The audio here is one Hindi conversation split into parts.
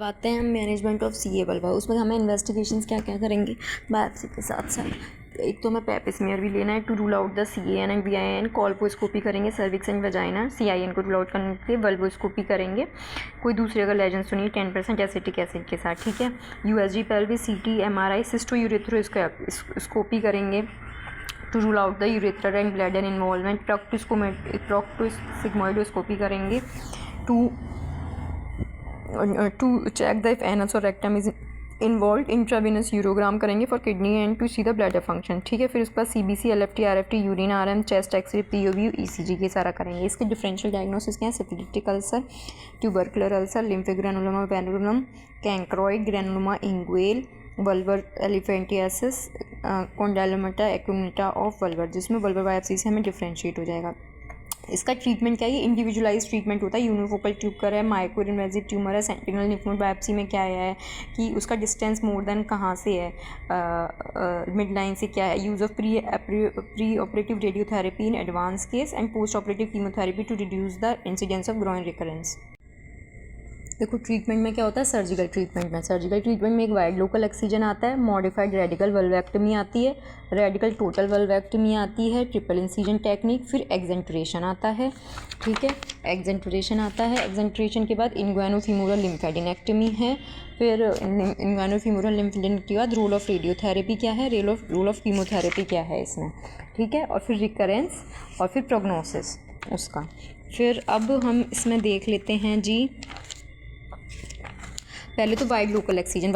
अब आते हैं हम management of C A vulva. उसमें हमें इन्वेस्टिगेशंस क्या क्या करेंगे बायोप्सी के साथ साथ। एक तो हमें पेप स्मीयर भी लेना है to rule out the C N and V I N. Colposcopy करेंगे cervix and vagina. C I N को रूल आउट करने के लिए वल्वोस्कोपी करेंगे। कोई दूसरे अगर लेजेंड्स तो नहीं 10% एसिटिक एसिड के साथ, ठीक है। USG pelvis C T M R I cystourethroscopy करेंगे to rule out the urethra and bladder involvement. Proctosigmoidoscopy करेंगे to check the if anus और rectum is involve. Intravenous urogram करेंगे for kidney and to see the bladder function, ठीक है। फिर उसके बाद CBC, LFT, RFT, urine RM, chest X ray, POV, ECG के सारा करेंगे। इसके डिफरेंशियल डायग्नोसिस क्या है? Syphilitic ulcer, tubercular ulcer, lymphogranuloma venereum, chancroid, granuloma inguinale, vulvar elephantiasis, condylomata acuminata of vulvar, जिसमें वल्वर बायोप्सी से हमें डिफरेंशिएट हो जाएगा। इसका ट्रीटमेंट क्या है? ये इंडिविजुअलाइज ट्रीटमेंट होता है। यूनिफोकल ट्यूबर है, माइक्रो इन्वेजिव ट्यूमर है। सेंटिनल लिम्फ नोड बायोप्सी में क्या है कि उसका डिस्टेंस मोर देन कहाँ से है, मिड लाइन से क्या है। Use of preoperative radiotherapy in advance case and postoperative chemotherapy to reduce the incidence of groin recurrence. देखो ट्रीटमेंट में क्या होता है, सर्जिकल ट्रीटमेंट में एक वाइड लोकल एक्सीजन आता है, मॉडिफाइड रेडिकल वल्वेक्टमी आती है, रेडिकल टोटल वल्वेक्टमी आती है, ट्रिपल इंसिजन टेक्निक, फिर एक्सेंटुरेशन आता है, ठीक है। एक्सेंटुरेशन के बाद इन्ग्वानोफीमोरल लिम्फेडेनेक्टमी है, फिर इन्ग्वानोफीमोरल लिम्फेडेनेक्टमी के बाद रोल ऑफ रेडियोथेरेपी क्या है, रोल ऑफ कीमोथेरेपी क्या है इसमें, ठीक है। और फिर रिकरेंस और फिर प्रोग्नोसिस उसका। फिर अब हम इसमें देख लेते हैं जी, पहले तो वाइड लोकल एक्सीजन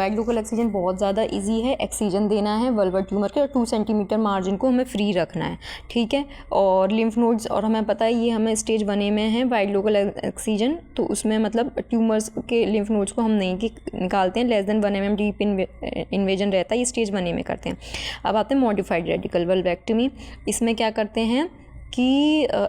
बहुत ज़्यादा इजी है। एक्सीजन देना है वल्वर ट्यूमर के और 2 सेंटीमीटर मार्जिन को हमें फ्री रखना है, ठीक है। और लिम्फ नोड्स, और हमें पता है ये हमें स्टेज 1 में है वाइड लोकल एक्सीजन, तो उसमें मतलब ट्यूमर्स के लिम्फ नोड्स को हम नहीं निकालते हैं, less than 1 mm deep invasion रहता है, ये स्टेज 1 में करते हैं। अब आते हैं मॉडिफाइड रेडिकल वल्वेक्टमी। इसमें क्या करते हैं कि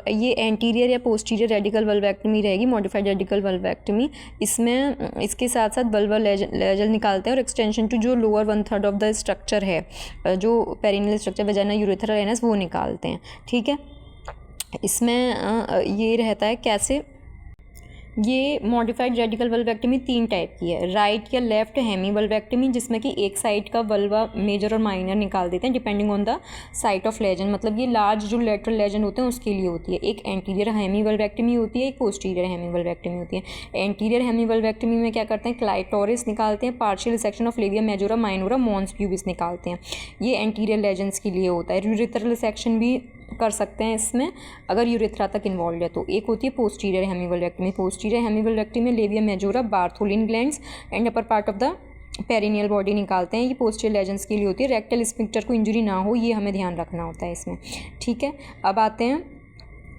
ये एंटीरियर या पोस्टीरियर रेडिकल वल्वेक्टमी रहेगी, मॉडिफाइड रेडिकल वल्वेक्टमी। इसमें इसके साथ साथ वल्वर लेजल निकालते हैं और एक्सटेंशन टू जो लोअर 1/3 ऑफ द स्ट्रक्चर है, जो perineal structure vagina urethra anus, वो निकालते हैं, ठीक है। इसमें ये रहता है कैसे, ये मॉडिफाइड रेडिकल वल्वेक्टमी 3 टाइप की है। राइट या लेफ्ट हेमी वल्वेक्टमी, जिसमें कि एक साइड का वल्वा मेजर और माइनर निकाल देते हैं depending on the site of lesion, मतलब ये लार्ज जो लेटरल लेजन होते हैं उसके लिए होती है। एक एंटीरियर हेमी वल्वेक्टमी होती है, एक पोस्टीरियर हेमी वल्वेक्टमी होती है। एंटीरियर हेमी वल्वेक्टमी में क्या करते हैं, क्लाइटोरिस निकालते हैं, partial section of labia majora minora, mons pubis निकालते हैं, ये एंटीरियर लेजन्स के लिए होता है। यूरेथ्रल सेक्शन भी कर सकते हैं इसमें अगर यूरेथ्रा तक इन्वॉल्व है तो। एक होती है पोस्टीरियर हेमीवल्वेक्टमी। पोस्टीरियर हेमीवल्वेक्टमी में labia majora, Bartholin glands and upper part of the perineal body निकालते हैं, ये पोस्टीरियर लेजेंस के लिए होती है। रेक्टल स्फिंक्टर को इंजरी ना हो, ये हमें ध्यान रखना होता है इसमें, ठीक है। अब आते हैं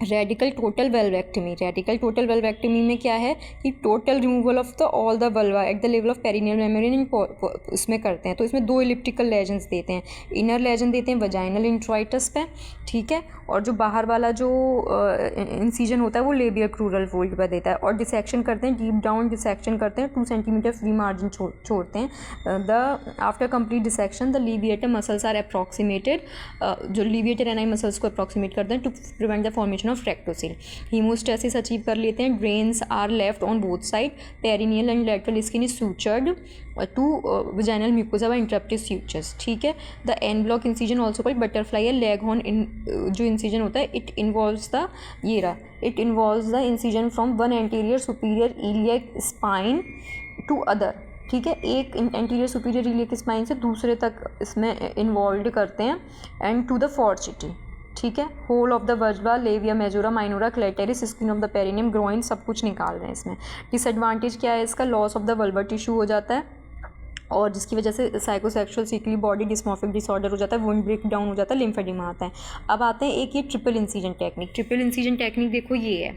रेडिकल टोटल वल्वेक्टमी में क्या है कि total removal of the all the vulva at the level of perineal membrane उसमें करते हैं। तो इसमें 2 इलिप्टिकल लेजेंस देते हैं, इनर लेजन देते हैं वजाइनल इंट्राइटस पे, ठीक है, और जो बाहर वाला जो इंसिजन होता है वो लेबियल क्रूरल फोल्ड पर देता है। और डिसेक्शन करते हैं, डीप डाउन डिसेक्शन करते हैं, 2 सेंटीमीटर फ्री मार्जिन छोड़ते हैं। After complete dissection the levator muscles are approximated, जो लीविएटर एनाई मसल्स को अप्रॉक्सीमेट करते हैं to prevent the formation of rectocele. Haemostasis achieve कर लेते हैं। Drains are left on both side, perineal and lateral skin is sutured to vaginal mucosa व इंटरप्टिव सूचर्स, ठीक है। The en bloc incision also called butterfly या लेग हॉर्न जो इंसिजन होता है, it involves the incision from one anterior superior iliac spine to other, ठीक है। एक एंटीरियर सुपीरियर इलियक स्पाइन से दूसरे तक इसमें इन्वॉल्व करते हैं, एंड टू द फॉर्चिटी, ठीक है। Whole of the vulva, labia majora minora, clitoris, skin of the perineum, groin, सब कुछ निकाल रहे हैं इसमें। डिसएडवांटेज क्या है इसका, loss of the vulvar tissue हो जाता है और जिसकी वजह से साइकोसेक्सुअल सिकली बॉडी डिस्मॉर्फिक डिसऑर्डर हो जाता है, वुंड ब्रेक डाउन हो जाता है, लिम्फेडिमा आता है। अब आते हैं एक ये ट्रिपल इंसिजन टेक्निक देखो ये है।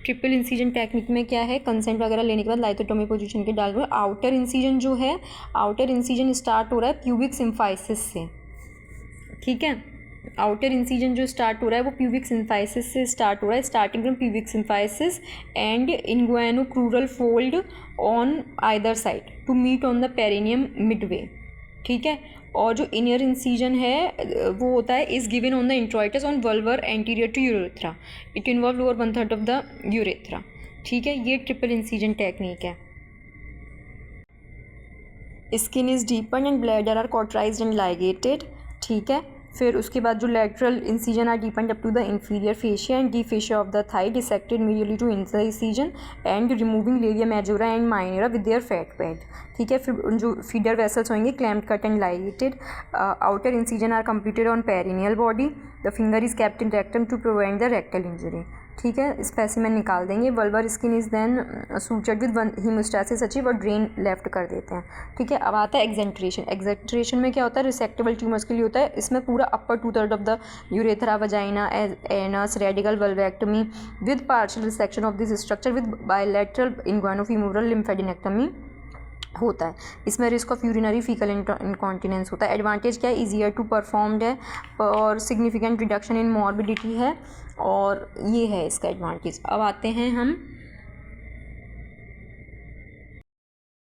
ट्रिपल इंसिजन टेक्निक में क्या है, कंसेंट वगैरह लेने के बाद लाइथोटोमी पोजीशन के डाल रहे। आउटर इंसिजन जो है, आउटर इंसिजन स्टार्ट हो रहा है प्यूबिक सिम्फाइसिस से, ठीक है। आउटर इंसिजन जो स्टार्ट हो रहा है वो प्यूबिक सिम्फाइसिस से स्टार्ट हो रहा है, starting from pubic symphysis and inguinocrural fold on either side to meet on the perineum midway, ठीक है। और जो इनर इंसिजन है वो होता है is given on the introitus on vulvar anterior to urethra, it involve lower 1/3 of the urethra, ठीक है। ये ट्रिपल इंसिजन टेक्निक है। Skin is deepen and bladder are cauterised and ligated, ठीक है। फिर उसके बाद जो lateral incision are deepen up to the inferior fascia and the fascia of the thigh dissected medially to inner incision and removing labia majora and minora with their fat pad, ठीक है। फिर जो फीडर वेसल्स होंगे clamped cut and ligated, outer incision are completed on perineal body, the finger is kept in rectum to prevent the rectal injury, ठीक है। स्पेसिमेन निकाल देंगे। Vulvar skin is then sutured with one haemostasis achieve और ड्रेन लेफ्ट कर देते हैं, ठीक है। अब आता है एक्सेंट्रेशन। एक्सेंट्रेशन में क्या होता है, रिसेक्टेबल ट्यूमर्स के लिए होता है। इसमें पूरा upper 2/3 of the urethra vagina anus radical vulvectomy with partial resection of this structure with bilateral inguinofemoral lymphadenectomy होता है। इसमें risk of urinary faecal incontinence होता है। एडवांटेज क्या है, ईजियर टू परफॉर्म्ड है और सिग्निफिकेंट रिडक्शन इन मॉर्बिडिटी है, और ये है इसका एडवांटेज। अब आते हैं हम